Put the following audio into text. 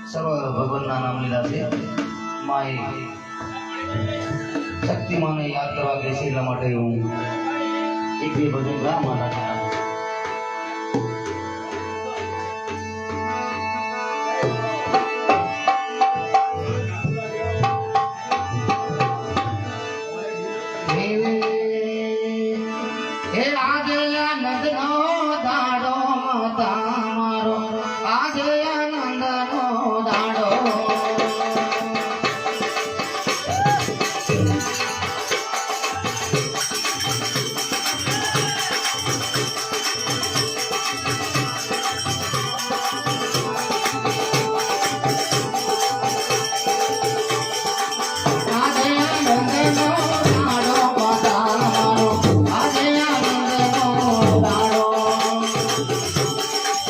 સર્વ ભગવાનના નામ લીધા છે માએ શક્તિમાને યાદ કરવા દે છે એટલા માટે હું એક બે ભજન ગા મારા